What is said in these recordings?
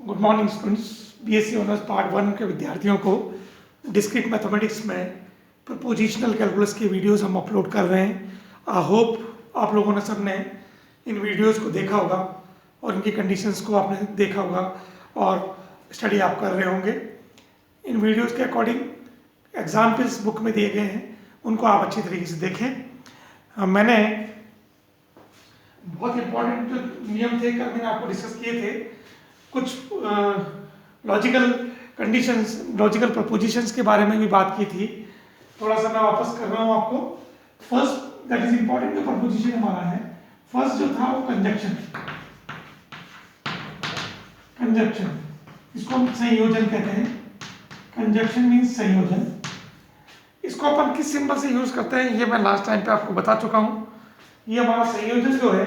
Good morning students. BSc honours part 1 के विद्यार्थियों को डिस्क्रीट मैथमेटिक्स में प्रपोजिशनल कैलकुलस की वीडियोस हम अपलोड कर रहे हैं। आई होप आप लोगों ने सबने इन वीडियोस को देखा होगा और इनकी कंडीशंस को आपने देखा होगा और स्टडी आप कर रहे होंगे। इन वीडियोस के अकॉर्डिंग एग्जाम्पल्स बुक में दिए गए हैं, उनको आप अच्छी तरीके से देखें। मैंने बहुत इंपॉर्टेंट जो नियम थे कल मैंने आपको डिस्कस किए थे, कुछ लॉजिकल कंडीशंस, लॉजिकल प्रपोजिशंस के बारे में भी बात की थी। थोड़ा सा मैं वापस कर रहा हूँ आपको। फर्स्ट दैट इज इंपॉर्टेंट जो प्रपोजिशन हमारा है, फर्स्ट जो था वो कंजक्शन। कंजक्शन इसको हम संयोजन कहते हैं। कंजक्शन मीन्स संयोजन। इसको अपन किस सिंबल से यूज करते हैं ये मैं लास्ट टाइम पे आपको बता चुका हूँ। ये हमारा संयोजन जो है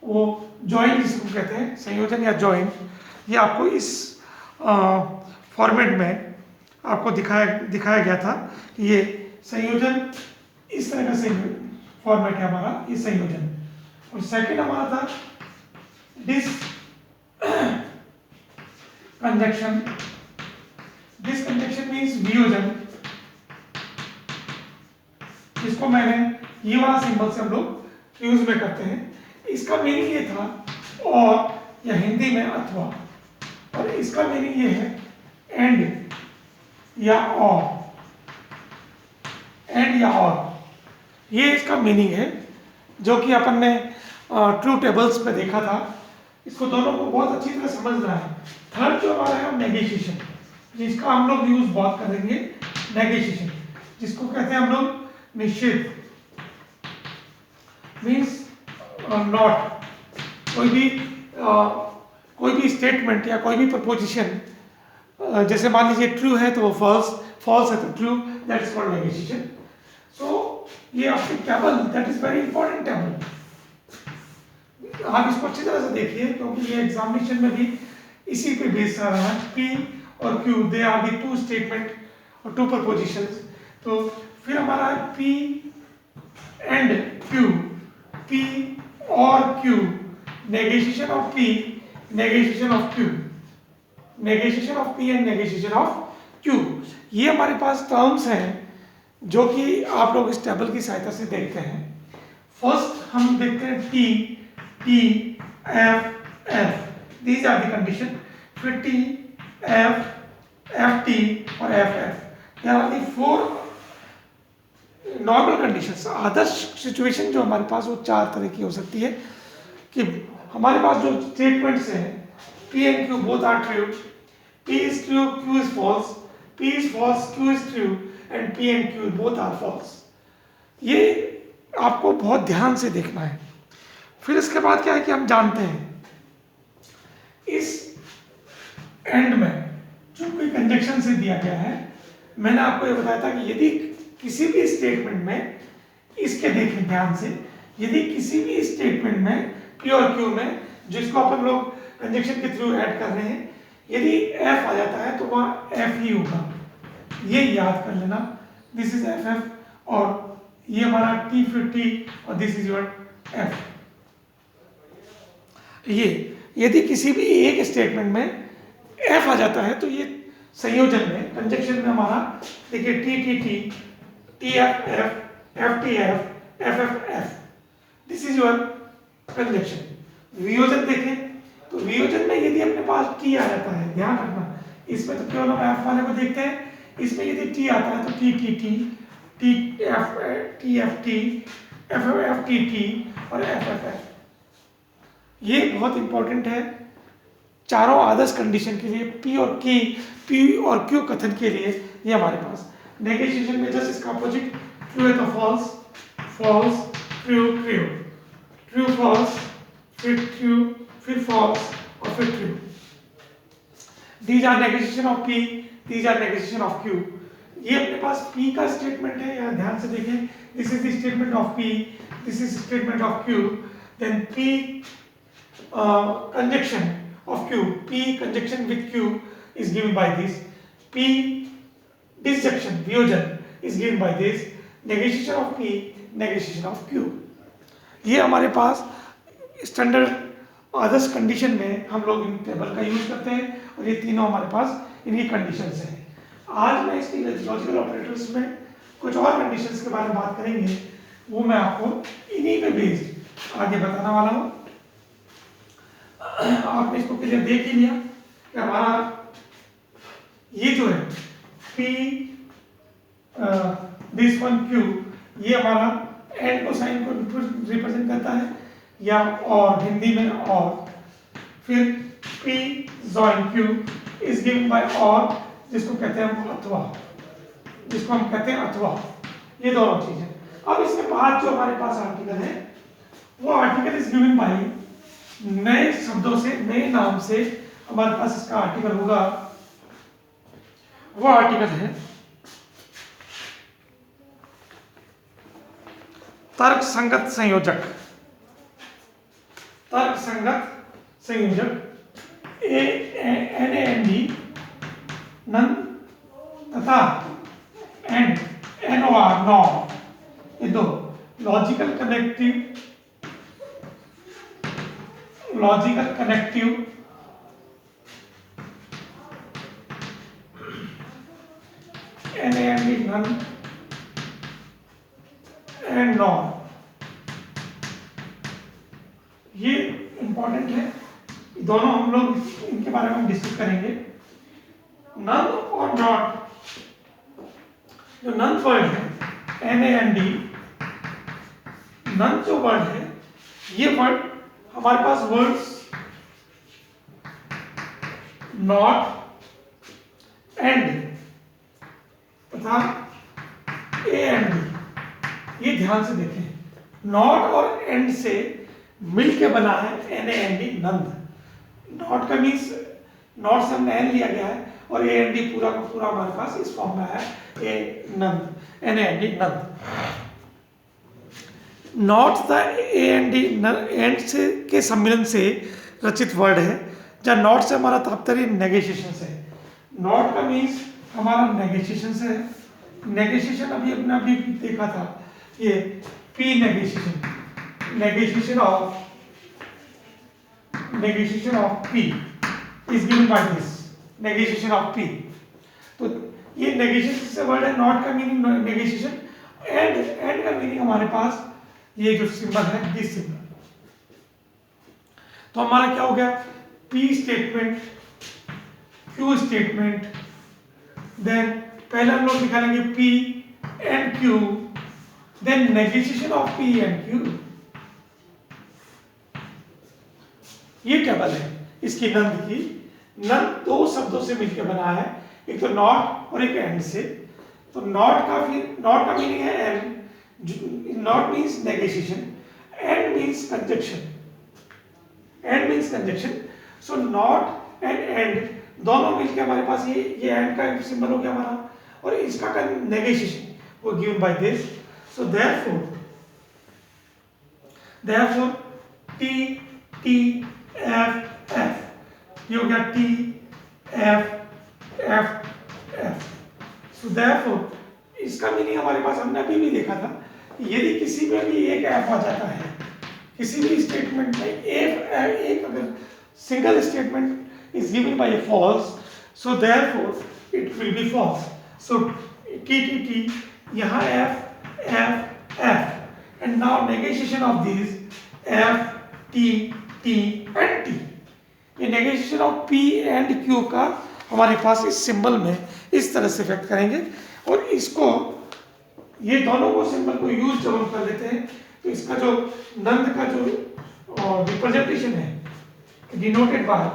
वो जॉइन जिसको कहते हैं, संयोजन या जॉइन, ये आपको इस फॉर्मेट में आपको दिखाया गया था। ये संयोजन इस तरह का फॉर्मेट है हमारा, ये संयोजन। और सेकंड हमारा था disjunction. Disjunction means वियोजन। इसको मैंने ये वाला सिंबल से हम लोग यूज में करते हैं। इसका मीनिंग ये था और या हिंदी में अथवा, और इसका मीनिंग ये है एंड या और। एंड या और, ये इसका मीनिंग है जो कि अपन ने ट्रू टेबल्स में देखा था। इसको दोनों को बहुत अच्छी तरह समझना है। थर्ड जो हमारा है नेगोशिएशन, जिसका हम लोग यूज बहुत करेंगे। नेगोशिएशन जिसको कहते हैं हम लोग निश्चित, मीन्स नॉट। कोई भी स्टेटमेंट या कोई भी प्रपोजिशन, जैसे मान लीजिए ट्रू है तो वो फॉल्स, फॉल्स है तो true, that is called negotiation. So ये आपकी table, that is very important table. आप इसको अच्छी तरह से देखिए क्योंकि ये एग्जामिनेशन में भी इसी पे बेस कर रहा है। पी और Q, they are the two statement और टू प्रपोजिशंस। तो फिर हमारा है पी एंड क्यू, पी और Q, negotiation of P, negotiation of Q, negotiation of P and negotiation of Q. ये हमारे पास टर्म्स हैं जो कि आप लोग इस टेबल की सहायता से देखते हैं। फर्स्ट हम देखते हैं T, T F F, these are the condition. फिर टी एफ, एफ टी और F F, there are the four normal conditions. आदर्श सिचुएशन जो हमारे पास वो चार तरह की हो सकती है कि हमारे पास जो स्टेटमेंट्स हैं P and Q both are true, P is true, Q is false, P is false, Q is true, and P and Q both are false। ये आपको बहुत ध्यान से देखना है। फिर इसके बाद क्या है कि हम जानते हैं इस एंड में जो कोई कंजक्शन से दिया गया है, मैंने आपको ये बताया था कि यदि किसी भी स्टेटमेंट में, इसके देखें ध्यान से, यदि किसी भी स्टेटमेंट में P और Q में, जिसको अपन लोग कंजक्शन के थ्रू ऐड कर रहे हैं, यदि F आ जाता है तो वहाँ F ही होगा। ये याद कर लेना, दिस इज एफ एफ, और ये हमारा T फिर T और दिस इज योर F। ये यदि किसी भी एक स्टेटमेंट में F आ जाता है तो ये संयोजन में, कंजक्शन में हमारा देखिए T T T, T F F, F T F, F F F, this is your conjunction. वियोजन देखें तो वियोजन में यदि अपने पास T आ जाता है, ध्यान रखना इसमें तो केवल हम F वाले को देखते हैं, इसमें यदि T आता है तो T T T, T F T F T, F F T T और F F F। ये बहुत इंपॉर्टेंट है चारों आदर्श कंडीशन के लिए। P और Q कथन के लिए ये हमारे पास। नेगोशिएशन में जस्ट इसका अपोजिट, ट्रू है तो false, false, true, true, true false, फिर ट्रू, फिर फॉल्स और फिर true. These are negotiation of P, these are negotiation of Q। ये अपने पास P का स्टेटमेंट है, यहाँ ध्यान से देखें, this is the statement of P, this is statement of Q, then P conjunction of Q, P conjunction with Q is given by this, P disjunction, वियोजन is given by this, negotiation of P, negotiation of Q। ये हमारे पास standard others condition में हम लोग इन table का use करते हैं और ये तीनों हमारे पास इनकी कंडीशंस हैं। आज मैं इसकी लॉजिकल ऑपरेटर्स में कुछ और कंडीशंस के बारे में बात करेंगे, वो मैं आपको इन्हीं पे बेस्ड आगे बताने वाला हूँ। आपने इसको क्लियर देख ही लिया कि हमारा ये जो है P दिस वन Q, ये हमारा एन कोसाइन को रिप्रेजेंट करता है, या और हिंदी में और। फिर P join Q is given bye और, जिसको कहते हैं हम अथवा, जिसको हम कहते हैं अथवा। ये दोनों चीजें। अब इसके बाद जो हमारे पास आर्टिकल है, वो आर्टिकल इज गिवन बाय, नए शब्दों से, नए नाम से हमारे पास इसका आर्टिकल होगा। वो आर्टिकल है तर्क संगत संयोजक। तर्क संगत संयोजक NAND, नन तथा एंड NOR, नॉर, ये दो logical connective NAND, none and nor, ये इंपॉर्टेंट है। दोनों हम लोग इनके बारे में डिस्कस करेंगे। नन और नॉट, जो नन वर्ड है NAND, नन जो वर्ड है, ये वर्ड हमारे पास वर्ड्स नॉट एंड तथा A एंड B, ये ध्यान से देखें, नॉट और एंड से मिलके बना है NAND, नंद। नॉट का मीन्स नॉट से हमने एन लिया गया है, और A एंड D पूरा का पूरा हमारे पास इस फॉर्म में है ए नंद, NAND, Nand. Not the A and D and से के सम्मिलन से रचित वर्ड है, जहाँ नॉट से हमारा तात्पर्य नेगेशिएशन से है। नॉट का मीन्स हमारा नेगेशिएशन से है। नेगेशिएशन अभी अपने अभी देखा था, ये P negation of P is given by this, negation of P। तो ये नेगेशिएशन से वर्ड है। नॉट का मीनिंग नेगेशिएशन, एंड का मीनिंग हमारे पास ये जो सिंबल है, दिस सिंबल। तो हमारा क्या हो गया, P statement, Q statement, then पहले हम लोग निकालेंगे P and Q, then negation of P and Q। ये टेबल है इसकी नंद की। नंद दो शब्दों से मिलकर बना है, एक तो नॉट और एक एंड से। तो नॉट का मीनिंग है and, not means negation, and means conjunction. So not and and दोनों मिलकर हमारे पास ये एंड का सिंबल हो गया हमारा, और इसका नेगेशिएशन वो given by this. So therefore T F F, ये हो गया T F F। So therefore इसका मीनिंग हमारे पास हमने अभी भी देखा था, यदि किसी में भी एक F आ जाता है, किसी भी स्टेटमेंट में एक अगर single statement is given by false, so therefore it will be false. So T यहाँ F and now negotiation of these F T and T, ये नेगेशिएशन ऑफ P एंड Q का हमारे पास इस सिंबल में इस तरह से इफेक्ट करेंगे। और इसको, ये दोनों को सिंबल को यूज जब हम कर लेते हैं, तो इसका जो नंद का जो रिप्रेजेंटेशन है, denoted by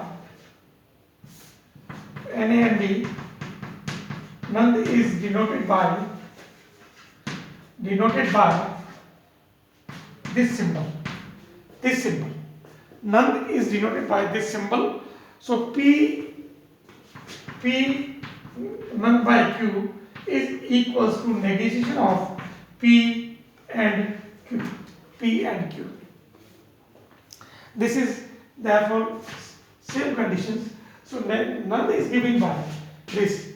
NAND, Nand is denoted by this symbol. None is denoted by this symbol. So P none by Q is equals to negation of P and Q. This is therefore same conditions. So none is given by this.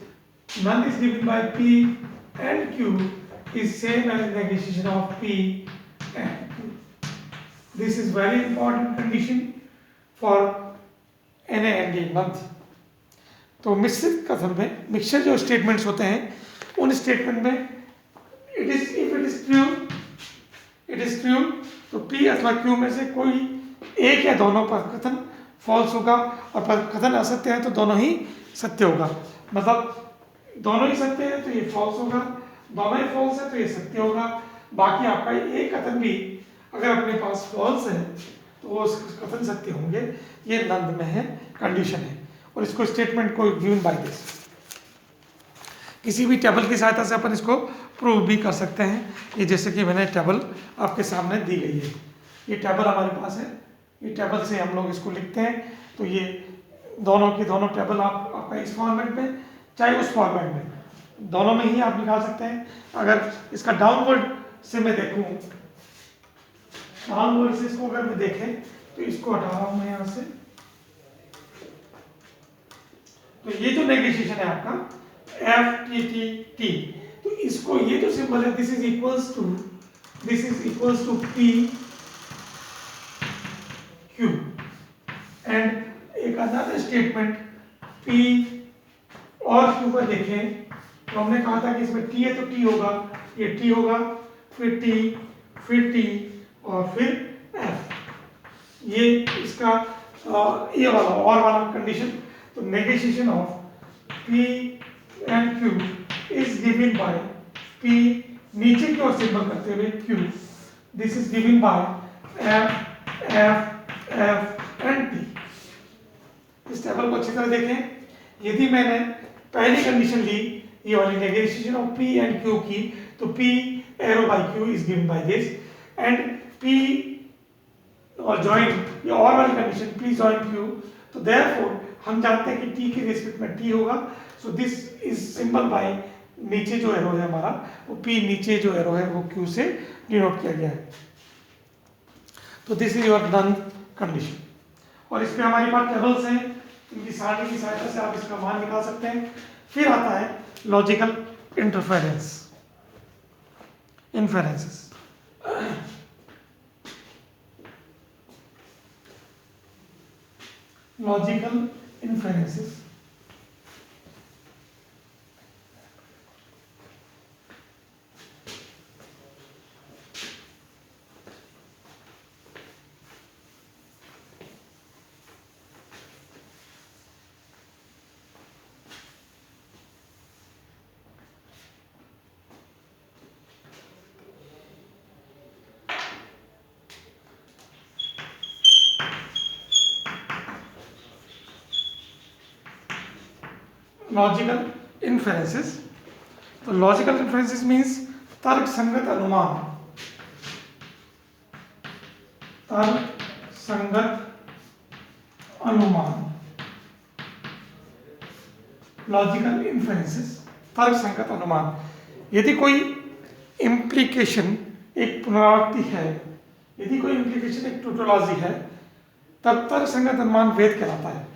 None is given by P and Q is same as negation of P and Q. This is very important condition for NaND नंद। तो मिश्रित कथन में mixture जो statements होते हैं उन statement में it is true तो P अथवा Q में से कोई एक या दोनों पर कथन फॉल्स होगा, और पर कथन असत्य है तो दोनों ही सत्य होगा। मतलब दोनों ही सत्य है तो ये फॉल्स होगा, दोनों ही फॉल्स है तो ये सत्य होगा। बाकी आपका एक कथन भी अगर अपने पास फॉल्स है तो वो कथन सत्य होंगे। ये नंद में है, कंडीशन है, और इसको स्टेटमेंट को गिवन बाय दिस। किसी भी टेबल की सहायता से अपन इसको प्रूव भी कर सकते हैं। ये जैसे कि मैंने टेबल आपके सामने दी गई है, ये टेबल हमारे पास है, ये टेबल से हम लोग इसको लिखते हैं। तो ये दोनों की दोनों टेबल आपका इस फॉर्मेट में चाहे उस फॉर्मेट में, दोनों में ही आप निकाल सकते हैं। अगर इसका डाउनवर्ड से मैं देखूं, डाउनवर्ड से इसको अगर मैं देखें तो इसको हटा रहा हूं मैं यहां से। तो ये जो नेगोशिएशन है आपका FTT, तो इसको ये जो सिंबल है this is equals to P Q and एक अदर स्टेटमेंट P और Q पर देखें तो हमने कहा था कि इसमें T है तो T होगा, ये T होगा, फिर T, फिर T और फिर F। ये इसका ये वाला और वाला कंडीशन। तो negotiation of P and Q is given bye P नीचे की ओर सिंबल करते हुए Q, this is given bye F and T। इस टेबल को अच्छी तरह देखें। यदि मैंने पहली कंडीशन ली ये वाली negotiation of P and Q की, तो P arrow by Q is given by this and P और जॉइन ये और वाली कंडीशन P जॉइन Q। तो देयरफॉर हम जानते हैं कि T के रिस्पेक्ट में T होगा। So this is symbol by नीचे जो एरो है हमारा वो P नीचे जो एरो है वो Q से डिनोट किया गया है। तो this is your Nand condition. और इस पे हमारे पास टेबल्स हैं, इनकी सारणी की सहायता से आप इसका मान निकाल सकते हैं। फिर आता है logical interferences. Logical inferences logical inferences. तो लॉजिकल इन्फेरेंसेस मीन्स तर्क संगत अनुमान, तर्क संगत अनुमान। लॉजिकल इन्फेरेंसेस तर्क संगत अनुमान। यदि कोई इम्प्लीकेशन एक पुनरावृत्ति है, यदि कोई इम्प्लीकेशन एक टोटोलॉजी है, तब तर्क संगत अनुमान वैध कहलाता है।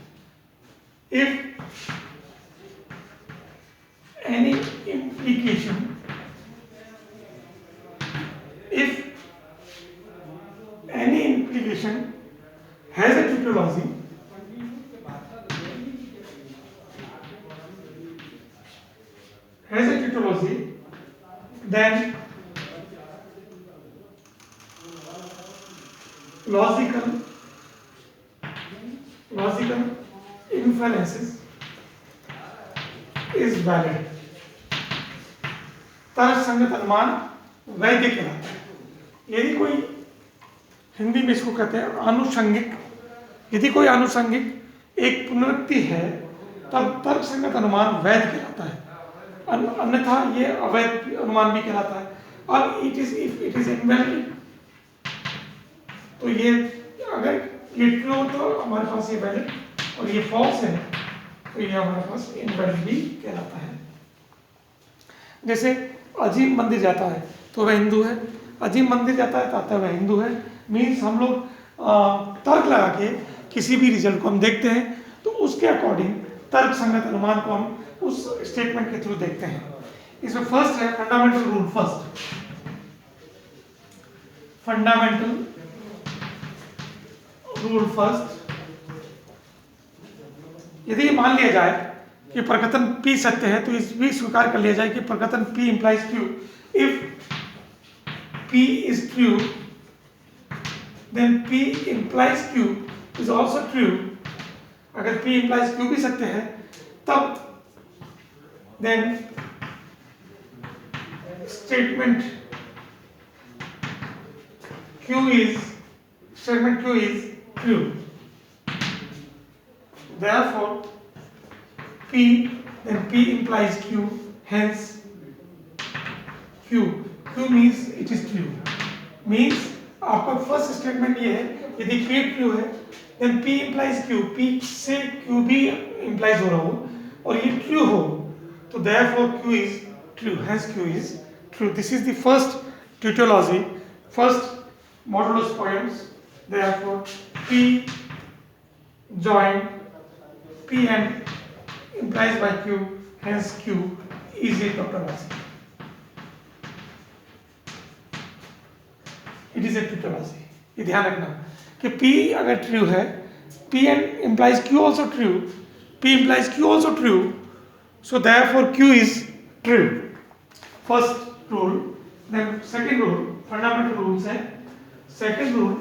If any implication, if any implication has a tautology, then logical inferences is valid। तर्क संगत अनुमान वैध कहलाता है। यदि कोई, हिंदी में इसको कहते हैं आनुषंगिक, यदि कोई आनुषंगिक एक पुनरुक्ति है तब तर्क संगत अनुमान वैध कहलाता है, अन्यथा ये अवैध अनुमान भी कहलाता है। और इट इज इनवैलिड, तो ये अगर ये ट्रू हो तो हमारे पास ये वैलिड, और ये फॉल्स है तो ये हमारे पास इनवैलिड भी कहलाता है। जैसे अजीम मंदिर जाता है तो वह हिंदू है, अजीम मंदिर जाता है तो वह हिंदू है। मीन्स हम लोग तर्क लगा के किसी भी रिजल्ट को हम देखते हैं तो उसके अकॉर्डिंग तर्क संगत अनुमान को हम उस स्टेटमेंट के थ्रू देखते हैं। इसमें फर्स्ट है fundamental rule. Fundamental rule first यदि ये मान लिया जाए कि प्रकथन P सत्य है तो इस भी स्वीकार कर लिया जाए कि प्रकथन P implies Q. If P is true, then P implies Q is also true. अगर P implies Q भी सत्य है तब then statement Q is true. Therefore P implies Q, hence Q means it is true. Means आपका first statement ये है यदि P true है then P implies Q, P से Q भी implies हो रहा हो और ये ट्रू हो तो therefore Q is true, hence Q is true. This is the first tautology, first modulus poems. Therefore P join Pn implies by Q, hence Q is a tautology. It is a tautology. ये ध्यान रखना कि P अगर true है Pn implies Q also true, P implies Q also true, so therefore Q is true. First rule. Then second rule, fundamental rules है. Second rule,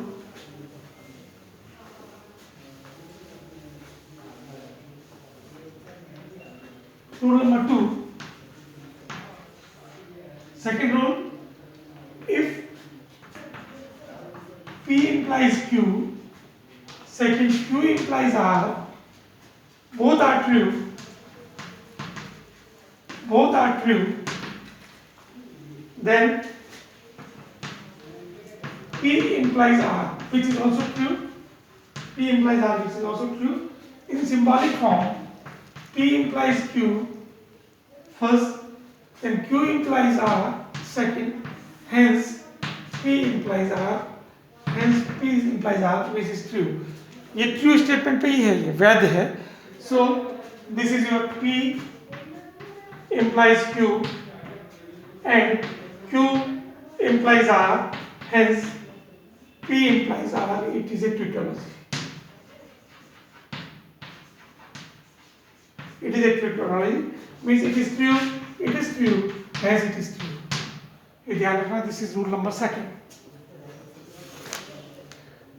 rule number 2. Second rule, if P implies Q, second Q implies R, both are true, then P implies R, which is also true. P implies R, which is also true. In symbolic form, P implies Q first, then Q implies R second, hence P implies R, hence P implies R, which is true. ये true statement पे ही है, ये वैध है. So this is your P implies Q and Q implies R, hence P implies R, it is a tautology. It is a tautology, means it is true, hence it is true. ये ध्यान रखना, this is rule number 2.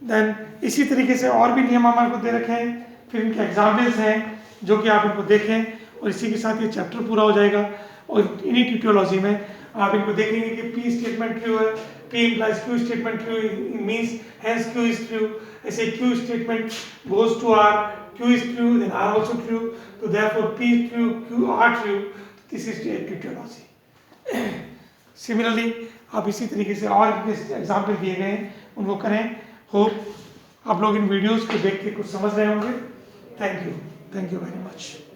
Then इसी तरीके से और भी नियम हमारे को दे रखे हैं, फिर इनके एग्जाम्पल्स हैं जो कि आप इनको देखें और इसी के साथ ये चैप्टर पूरा हो जाएगा. और इन्हीं ट्यूटोलॉजी में आप इनको देखेंगे कि P स्टेटमेंट ट्रू है, P implies Q statement true means hence Q is true. ऐसे Q statement goes to R, Q is true, then R also true, so therefore P true, Q R true. This is a tautology. Similarly आप इसी तरीके से और example दिए गए हैं उनको करें. होप आप लोग इन वीडियोस को देख के कुछ समझ रहे होंगे. Thank you very much.